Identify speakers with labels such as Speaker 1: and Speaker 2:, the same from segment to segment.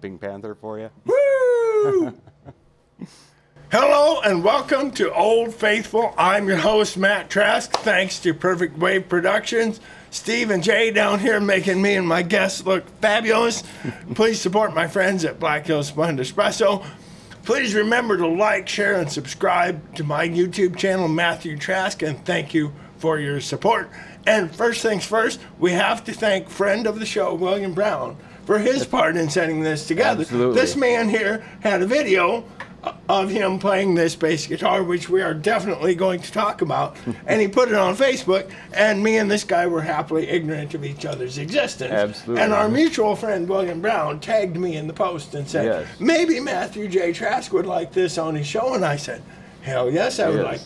Speaker 1: Pink Panther for you.
Speaker 2: Woo! Hello and welcome to Old Faithful. I'm your host, Matt Trask. Thanks to Perfect Wave Productions. Steve and Jay down here making me and my guests look fabulous. Please support my friends at Black Hills Blend Espresso. Please remember to like, share, and subscribe to my YouTube channel, Matthew Trask, and thank you for your support. And first things first, we have to thank friend of the show, William Brown, for his part in setting this together.
Speaker 1: Absolutely.
Speaker 2: This man here had a video of him playing this bass guitar, which we are definitely going to talk about, and he put it on Facebook, and me and this guy were happily ignorant of each other's existence.
Speaker 1: Absolutely.
Speaker 2: And our mutual friend, William Brown, tagged me in the post and said,
Speaker 1: Yes.
Speaker 2: maybe Matthew J. Trask would like this on his show, and I said, hell yes, I would like.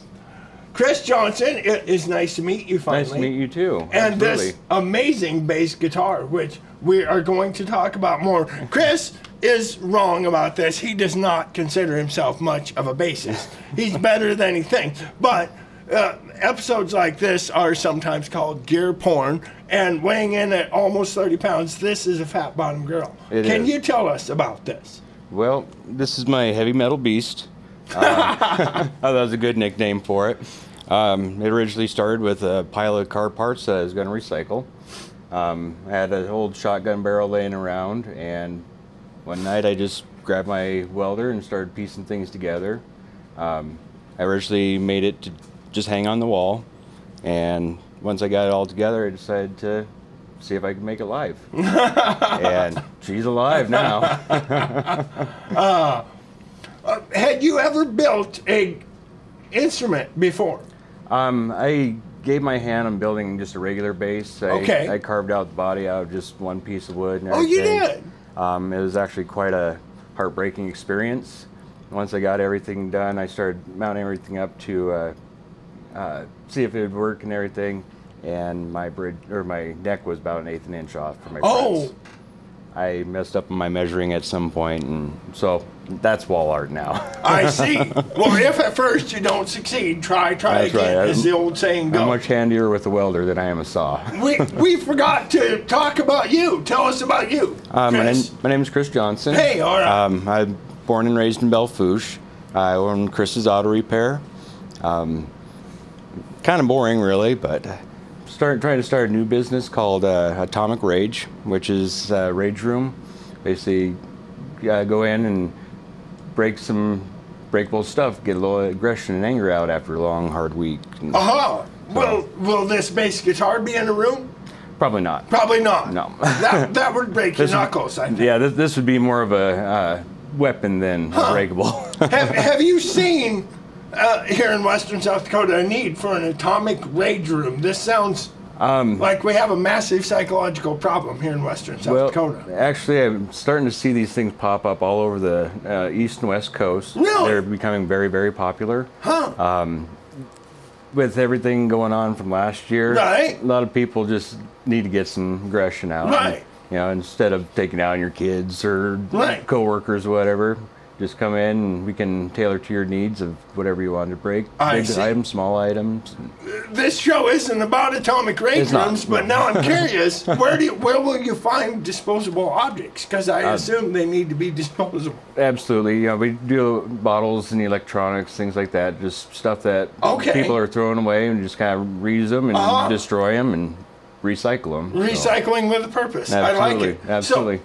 Speaker 2: Chris Johnson, it is nice to meet you finally.
Speaker 1: Nice to meet you too.
Speaker 2: And
Speaker 1: Absolutely.
Speaker 2: this amazing bass guitar, which we are going to talk about more. Chris is wrong about this. He does not consider himself much of a bassist. He's better than he thinks. But episodes like this are sometimes called gear porn. And weighing in at almost 30 pounds, this is a fat bottom girl. Can you tell us about this?
Speaker 1: Well, this is my heavy metal beast. That was a good nickname for it. It originally started with a pile of car parts that I was going to recycle. I had an old shotgun barrel laying around, and one night I just grabbed my welder and started piecing things together. I originally made it to just hang on the wall, and once I got it all together, I decided to see if I could make it live. And she's alive now.
Speaker 2: Had you ever built an instrument before?
Speaker 1: I gave my hand on building just a regular bass. I carved out the body out of just one piece of wood and everything.
Speaker 2: Oh, you did?
Speaker 1: It was actually quite a heartbreaking experience. Once I got everything done, I started mounting everything up to see if it would work and everything. And my neck was about 1/8 an inch off from my frets. I messed up on my measuring at some point, and so that's wall art now.
Speaker 2: I see. Well, if at first you don't succeed, try
Speaker 1: That's
Speaker 2: again,
Speaker 1: right.
Speaker 2: as the old saying goes.
Speaker 1: I'm much handier with a welder than I am a saw.
Speaker 2: We forgot to talk about you. Tell us about you,
Speaker 1: My name is Chris Johnson.
Speaker 2: Hey, all right.
Speaker 1: I'm born and raised in Bellefouche. I own Chris's Auto Repair. Kind of boring, really, but trying to start a new business called Atomic Rage, which is a rage room. Basically, go in and break some breakable stuff, get a little aggression and anger out after a long, hard week.
Speaker 2: Will this bass guitar be in a room?
Speaker 1: Probably not.
Speaker 2: Probably not.
Speaker 1: No.
Speaker 2: that would break your knuckles, I think.
Speaker 1: Yeah, this would be more of a weapon than breakable.
Speaker 2: Have you seen here in Western South Dakota a need for an atomic rage room? This sounds like we have a massive psychological problem here in Western South Dakota.
Speaker 1: Actually, I'm starting to see these things pop up all over the east and west coast.
Speaker 2: Really?
Speaker 1: They're becoming very, very popular. With everything going on from last year,
Speaker 2: right?
Speaker 1: A lot of people just need to get some aggression out.
Speaker 2: Right.
Speaker 1: And, instead of taking out on your kids or coworkers or whatever, just come in and we can tailor to your needs of whatever you want to break. Big items, small items.
Speaker 2: This show isn't about atomic rage rooms, but now I'm curious, where will you find disposable objects? Because I assume they need to be disposable.
Speaker 1: Absolutely. We do bottles and electronics, things like that, just stuff that people are throwing away, and just kind of reuse them and destroy them and recycle them.
Speaker 2: Recycling with a purpose.
Speaker 1: Absolutely.
Speaker 2: I like it.
Speaker 1: Absolutely.
Speaker 2: So,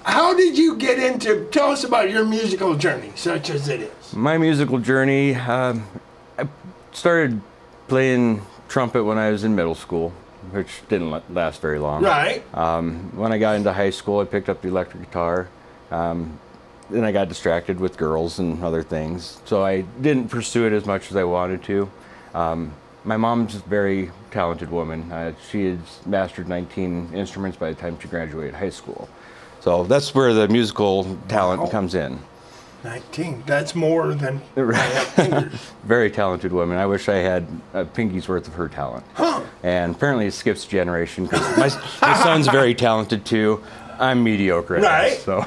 Speaker 2: how did you get into, tell us about your musical journey, such as it is.
Speaker 1: My musical journey, I started playing trumpet when I was in middle school, which didn't last very long.
Speaker 2: Right.
Speaker 1: When I got into high school, I picked up the electric guitar. Then I got distracted with girls and other things, so I didn't pursue it as much as I wanted to. My mom's a very talented woman. She had mastered 19 instruments by the time she graduated high school. So that's where the musical talent comes in.
Speaker 2: 19, that's more than
Speaker 1: Very talented woman. I wish I had a pinky's worth of her talent. And apparently it skips generation, because my son's very talented too. I'm mediocre at this, so.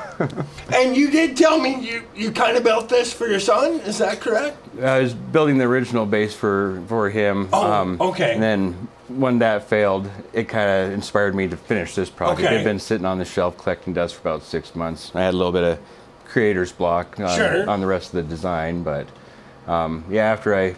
Speaker 2: And you did tell me you kind of built this for your son, is that correct?
Speaker 1: I was building the original bass for him.
Speaker 2: Oh, okay.
Speaker 1: And then when that failed, it kind of inspired me to finish this project.
Speaker 2: Okay.
Speaker 1: It had been sitting on the shelf collecting dust for about 6 months. I had a little bit of creator's block on the rest of the design, but yeah, after I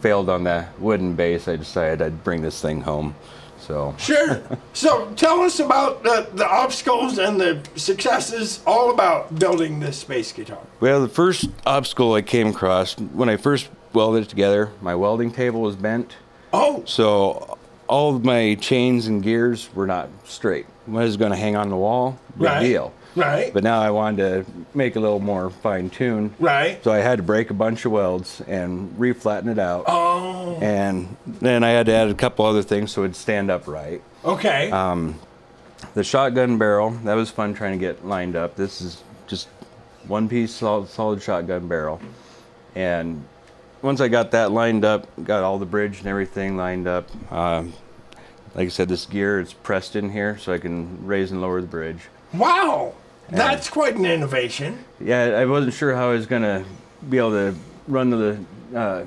Speaker 1: failed on the wooden base, I decided I'd bring this thing home. So
Speaker 2: Sure. So tell us about the obstacles and the successes, all about building this space guitar.
Speaker 1: Well, the first obstacle I came across when I first welded it together, my welding table was bent.
Speaker 2: Oh.
Speaker 1: So all of my chains and gears were not straight. When I was going to hang on the wall, big deal.
Speaker 2: Right.
Speaker 1: But now I wanted to make it a little more fine-tuned.
Speaker 2: Right.
Speaker 1: So I had to break a bunch of welds and re-flatten it out.
Speaker 2: Oh.
Speaker 1: And then I had to add a couple other things so it'd stand up right.
Speaker 2: Okay.
Speaker 1: The shotgun barrel, that was fun trying to get lined up. This is just one piece solid shotgun barrel. And once I got that lined up, got all the bridge and everything lined up, like I said, this gear is pressed in here so I can raise and lower the bridge.
Speaker 2: Wow. That's quite an innovation.
Speaker 1: Yeah, I wasn't sure how I was going to be able to run the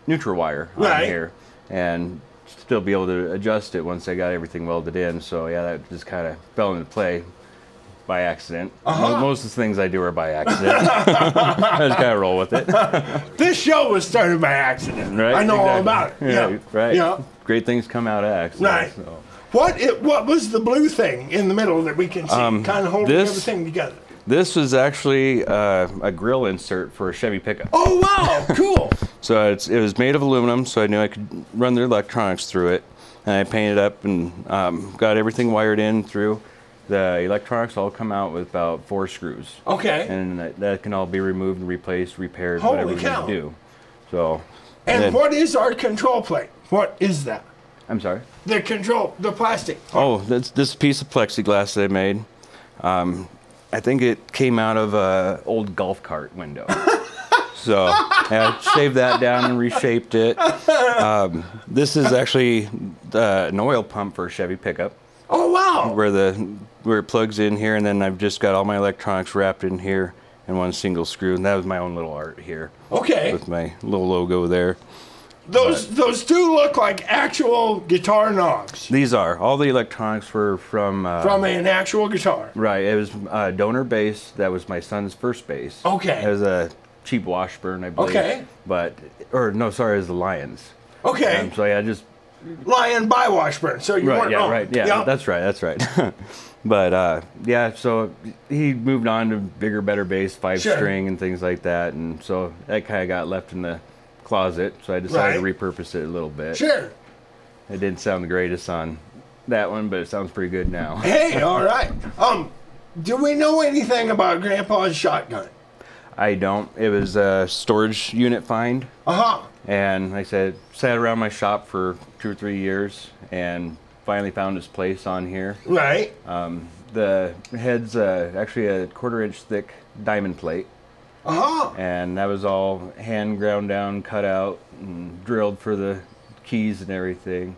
Speaker 1: neutral wire on here and still be able to adjust it once I got everything welded in. So yeah, that just kind of fell into play by accident. Most of the things I do are by accident. I just kind of roll with it.
Speaker 2: This show was started by accident.
Speaker 1: Right?
Speaker 2: I know all
Speaker 1: Exactly.
Speaker 2: about it.
Speaker 1: Yeah, right.
Speaker 2: Yeah.
Speaker 1: Great things come out of accident.
Speaker 2: Right.
Speaker 1: So.
Speaker 2: What was the blue thing in the middle that we can see, kind of holding everything together?
Speaker 1: This was actually a grill insert for a Chevy pickup.
Speaker 2: Oh wow, cool.
Speaker 1: So it was made of aluminum, so I knew I could run the electronics through it. And I painted up and got everything wired in through. The electronics all come out with about 4 screws.
Speaker 2: Okay.
Speaker 1: And that can all be removed and replaced, repaired,
Speaker 2: Holy
Speaker 1: whatever
Speaker 2: cow.
Speaker 1: you do. So.
Speaker 2: And
Speaker 1: then,
Speaker 2: what is our control plate? What is that?
Speaker 1: I'm sorry?
Speaker 2: The plastic.
Speaker 1: Oh, that's this piece of plexiglass that I made. I think it came out of an old golf cart window. So I shaved that down and reshaped it. This is actually an oil pump for a Chevy pickup.
Speaker 2: Oh wow!
Speaker 1: Where it plugs in here, and then I've just got all my electronics wrapped in here in one single screw, and that was my own little art here.
Speaker 2: Okay.
Speaker 1: With my little logo there.
Speaker 2: Those two look like actual guitar knobs.
Speaker 1: These are all the electronics were from
Speaker 2: an actual guitar.
Speaker 1: Right. It was a donor bass. That was my son's first bass.
Speaker 2: Okay.
Speaker 1: It was a cheap Washburn, I believe.
Speaker 2: Okay.
Speaker 1: It was the Lions.
Speaker 2: Okay.
Speaker 1: So yeah, just
Speaker 2: Lion by Washburn. So you weren't wrong.
Speaker 1: Right. Yeah, that's right. But yeah, so he moved on to bigger, better bass, 5-string and things like that, and so that kind of got left in the closet. So I decided to repurpose it a little bit.
Speaker 2: Sure.
Speaker 1: It didn't sound the greatest on that one, but it sounds pretty good now.
Speaker 2: Hey, all right. Do we know anything about Grandpa's shotgun?
Speaker 1: I don't. It was a storage unit find. And like I said, sat around my shop for 2 or 3 years and finally found its place on here.
Speaker 2: Right.
Speaker 1: The head's actually a 1/4 inch thick diamond plate. And that was all hand ground down, cut out, and drilled for the keys and everything.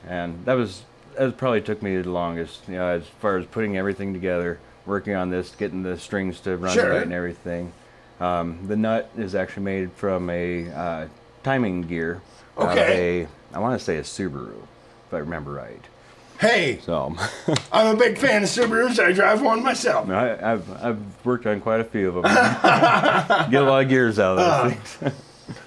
Speaker 1: And that probably took me the longest, you know, as far as putting everything together, working on this, getting the strings to run right and everything. The nut is actually made from a timing gear. I want to say a Subaru, if I remember right.
Speaker 2: Hey,
Speaker 1: so
Speaker 2: I'm a big fan of Subarus. I drive one myself.
Speaker 1: I've worked on quite a few of them. Get a lot of gears out of those things.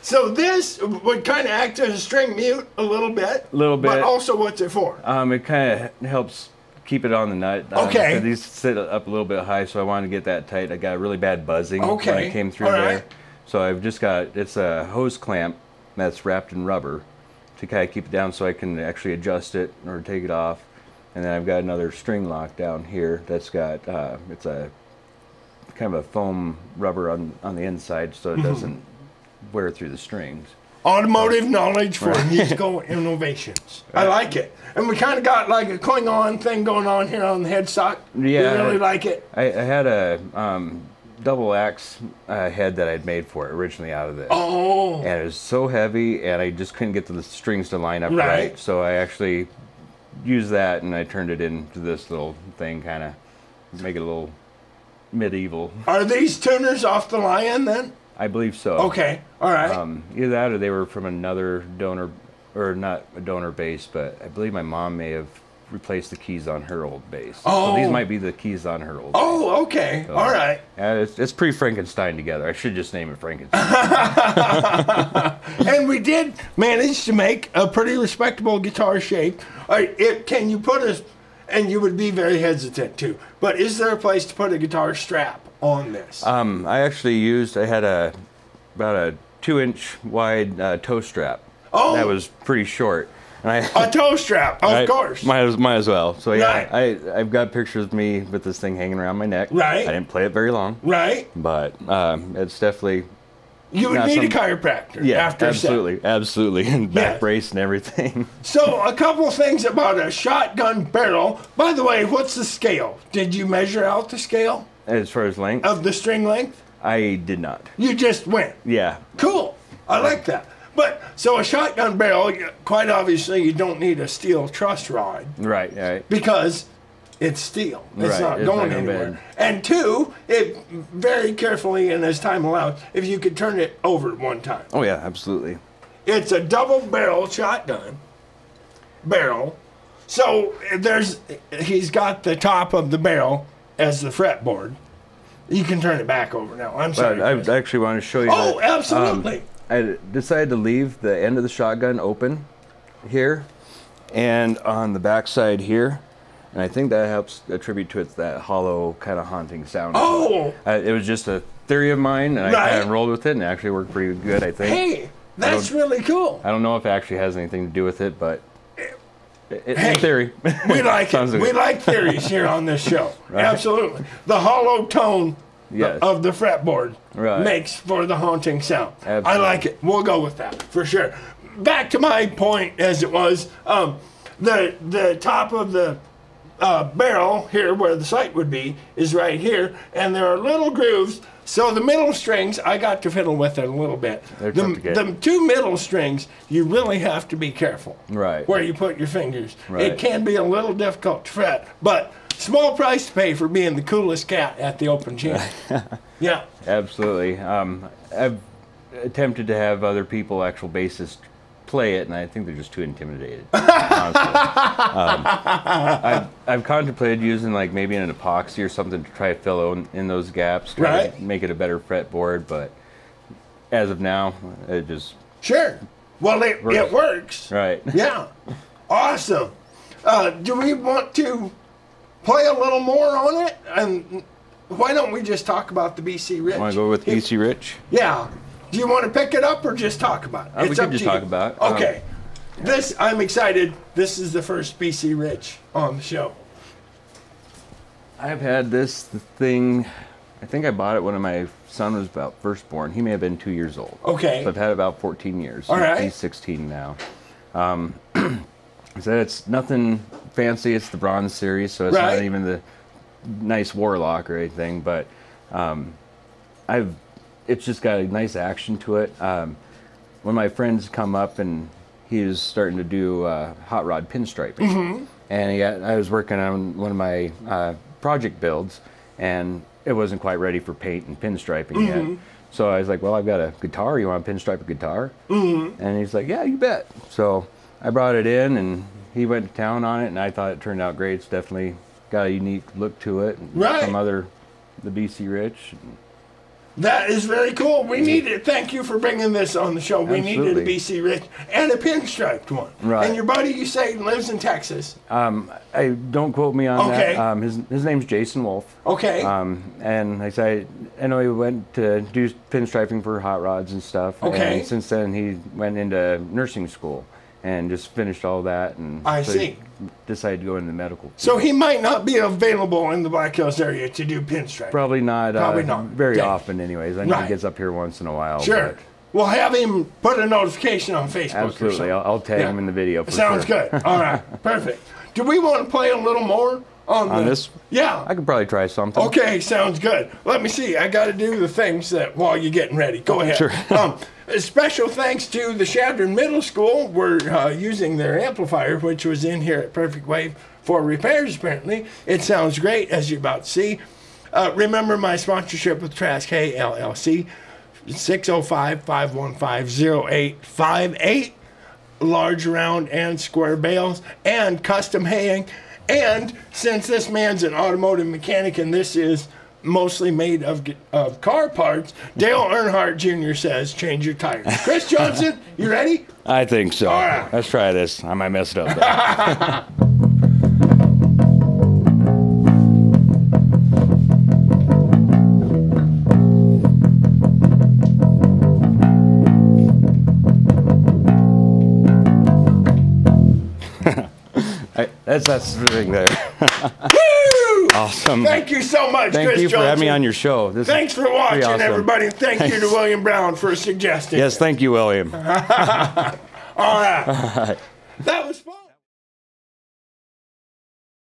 Speaker 2: So this would kind of act as a string mute a little bit. But also what's it for?
Speaker 1: It kind of helps keep it on the nut.
Speaker 2: Okay.
Speaker 1: These sit up a little bit high, so I wanted to get that tight. I got a really bad buzzing when I came through there. So I've just got, it's a hose clamp that's wrapped in rubber to kind of keep it down so I can actually adjust it or take it off. And then I've got another string lock down here that's got, it's a kind of a foam rubber on the inside so it doesn't wear through the strings.
Speaker 2: Automotive knowledge for musical innovations. I like it. And we kind of got like a Klingon thing going on here on the headstock.
Speaker 1: Yeah.
Speaker 2: You really like it?
Speaker 1: I had a double axe head that I'd made for it originally out of this.
Speaker 2: Oh.
Speaker 1: And it was so heavy, and I just couldn't get the strings to line up right. So I actually used that, and I turned it into this little thing, kind of make it a little medieval.
Speaker 2: Are these tuners off the Lion then?
Speaker 1: I believe so.
Speaker 2: Okay, all right.
Speaker 1: Either that or they were from another donor, or not a donor base, but I believe my mom may have replaced the keys on her old base.
Speaker 2: Oh.
Speaker 1: So these might be the keys on her old base.
Speaker 2: Oh, okay.
Speaker 1: So,
Speaker 2: all right.
Speaker 1: Yeah, it's pretty Frankenstein together. I should just name it Frankenstein.
Speaker 2: And we did manage to make a pretty respectable guitar shape. All right, can you put a, and you would be very hesitant too, but is there a place to put a guitar strap on this?
Speaker 1: I actually I had about a 2-inch wide toe strap.
Speaker 2: Oh.
Speaker 1: That was pretty short. And
Speaker 2: A toe strap, of course.
Speaker 1: Might as well. So yeah,
Speaker 2: Right.
Speaker 1: I've got pictures of me with this thing hanging around my neck.
Speaker 2: Right.
Speaker 1: I didn't play it very long.
Speaker 2: Right.
Speaker 1: But it's definitely.
Speaker 2: You would need a chiropractor after
Speaker 1: absolutely, absolutely, and back
Speaker 2: Yes.
Speaker 1: brace and everything.
Speaker 2: So a couple things about a shotgun barrel. By the way, what's the scale? Did you measure out the scale
Speaker 1: As far as length,
Speaker 2: of the string length?
Speaker 1: I did not.
Speaker 2: You just went.
Speaker 1: Yeah.
Speaker 2: Cool. I like that. But so a shotgun barrel, quite obviously, you don't need a steel truss rod
Speaker 1: Right.
Speaker 2: because it's steel. It's
Speaker 1: Right,
Speaker 2: not
Speaker 1: it's
Speaker 2: going
Speaker 1: not gonna
Speaker 2: anywhere.
Speaker 1: bend.
Speaker 2: And two, it very carefully and as time allows, if you could turn it over one time.
Speaker 1: Oh yeah, absolutely.
Speaker 2: It's a double barrel shotgun barrel. So he's got the top of the barrel as the fretboard. You can turn it back over now. I'm sorry.
Speaker 1: But I actually want to show you.
Speaker 2: Oh,
Speaker 1: that,
Speaker 2: absolutely.
Speaker 1: I decided to leave the end of the shotgun open here and on the back side here. And I think that helps attribute to that hollow kind of haunting sound.
Speaker 2: Oh!
Speaker 1: It was just a theory of mine, and I
Speaker 2: Right.
Speaker 1: kind of rolled with it, and it actually worked pretty good, I think.
Speaker 2: Hey, that's really cool.
Speaker 1: I don't know if it actually has anything to do with it, but
Speaker 2: Hey,
Speaker 1: in theory.
Speaker 2: We like it.
Speaker 1: Sounds
Speaker 2: We
Speaker 1: good.
Speaker 2: like theories here on this show.
Speaker 1: Right.
Speaker 2: Absolutely. The hollow tone
Speaker 1: Yes.
Speaker 2: of the fretboard
Speaker 1: Right.
Speaker 2: makes for the haunting sound. I
Speaker 1: Absolutely.
Speaker 2: like it. We'll go with that for sure. Back to my point as it was, the top of the barrel here where the sight would be is right here, and there are little grooves. So the middle strings, I got to fiddle with it a little bit.
Speaker 1: They're tough to get.
Speaker 2: The two middle strings, you really have to be careful
Speaker 1: Right.
Speaker 2: where you put your fingers.
Speaker 1: Right.
Speaker 2: It can be a little difficult to fret, but small price to pay for being the coolest cat at the open gym. Yeah.
Speaker 1: Absolutely. I've attempted to have other people, actual bassists, play it, and I think they're just too intimidated. Honestly. I've contemplated using like maybe an epoxy or something to try to fill in those gaps, try
Speaker 2: Right.
Speaker 1: to make it a better fretboard, but as of now, it just
Speaker 2: Sure. Well, it works.
Speaker 1: right.
Speaker 2: Yeah. Awesome. Do we want to play a little more on it? And why don't we just talk about the BC Rich?
Speaker 1: Want to go with BC Rich?
Speaker 2: Yeah. Do you want to pick it up or just talk about it?
Speaker 1: We can just talk about it.
Speaker 2: Okay. I'm excited. This is the first BC Rich on the show.
Speaker 1: I've had this thing, I think I bought it when my son was about first born. He may have been 2 years old.
Speaker 2: Okay.
Speaker 1: So I've had it about 14 years.
Speaker 2: All right.
Speaker 1: He's 16 now. I said it's nothing fancy. It's the bronze series, so it's
Speaker 2: Right.
Speaker 1: not even the nice Warlock or anything. But it's just got a nice action to it. When my friends come up and he was starting to do hot rod pinstriping, and I was working on one of my project builds, and it wasn't quite ready for paint and pinstriping yet. So I was like, well, I've got a guitar. You want to pinstripe a guitar? And he's like, yeah, you bet. So I brought it in, and he went to town on it, and I thought it turned out great. It's definitely got a unique look to it.
Speaker 2: Right.
Speaker 1: The BC Rich.
Speaker 2: That is very cool. We need it. Thank you for bringing this on the show. We needed a
Speaker 1: Absolutely.
Speaker 2: BC Rich and a pinstriped one.
Speaker 1: Right.
Speaker 2: And your buddy, you say, lives in Texas.
Speaker 1: I don't quote me on
Speaker 2: Okay.
Speaker 1: that. His name's Jason Wolf.
Speaker 2: Okay.
Speaker 1: And like I said, I know he went to do pinstriping for hot rods and stuff.
Speaker 2: Okay.
Speaker 1: And since then, he went into nursing school and just finished all that. And
Speaker 2: I
Speaker 1: so
Speaker 2: see.
Speaker 1: he decided to go into medical.
Speaker 2: So he might not be available in the Black Hills area to do pinstriping.
Speaker 1: Probably not.
Speaker 2: Probably not.
Speaker 1: Very
Speaker 2: Okay.
Speaker 1: often, anyways. I know
Speaker 2: Right.
Speaker 1: he gets up here once in a while.
Speaker 2: Sure.
Speaker 1: but
Speaker 2: We'll have him put a notification on Facebook. Or
Speaker 1: absolutely.
Speaker 2: something.
Speaker 1: I'll tag
Speaker 2: Yeah.
Speaker 1: him in the video. For
Speaker 2: Sounds
Speaker 1: sure.
Speaker 2: good. All right. Perfect. Do we want to play a little more on
Speaker 1: this?
Speaker 2: Yeah.
Speaker 1: I could probably try something.
Speaker 2: Okay, sounds good. Let me see. I got to do the things that while you're getting ready. Go ahead.
Speaker 1: Sure.
Speaker 2: A special thanks to the Shadron Middle School. We're using their amplifier, which was in here at Perfect Wave for repairs, apparently. It sounds great, as you're about to see. Remember my sponsorship with Trask Hay, LLC. 605-515-0858. Large, round, and square bales, and custom haying. And since this man's an automotive mechanic and this is mostly made of car parts, Dale Earnhardt Jr. says, change your tires. Chris Johnson, you ready?
Speaker 1: I think so.
Speaker 2: All right.
Speaker 1: Let's try this. I might mess it up, though. That's the thing there.
Speaker 2: Woo!
Speaker 1: Awesome.
Speaker 2: Thank you so much,
Speaker 1: Thank
Speaker 2: Chris
Speaker 1: you for
Speaker 2: Johnson.
Speaker 1: having me on your show.
Speaker 2: Thanks for watching,
Speaker 1: awesome.
Speaker 2: everybody. Thank you
Speaker 1: Thanks.
Speaker 2: to William Brown for suggesting.
Speaker 1: Yes, thank you, William.
Speaker 2: All right. That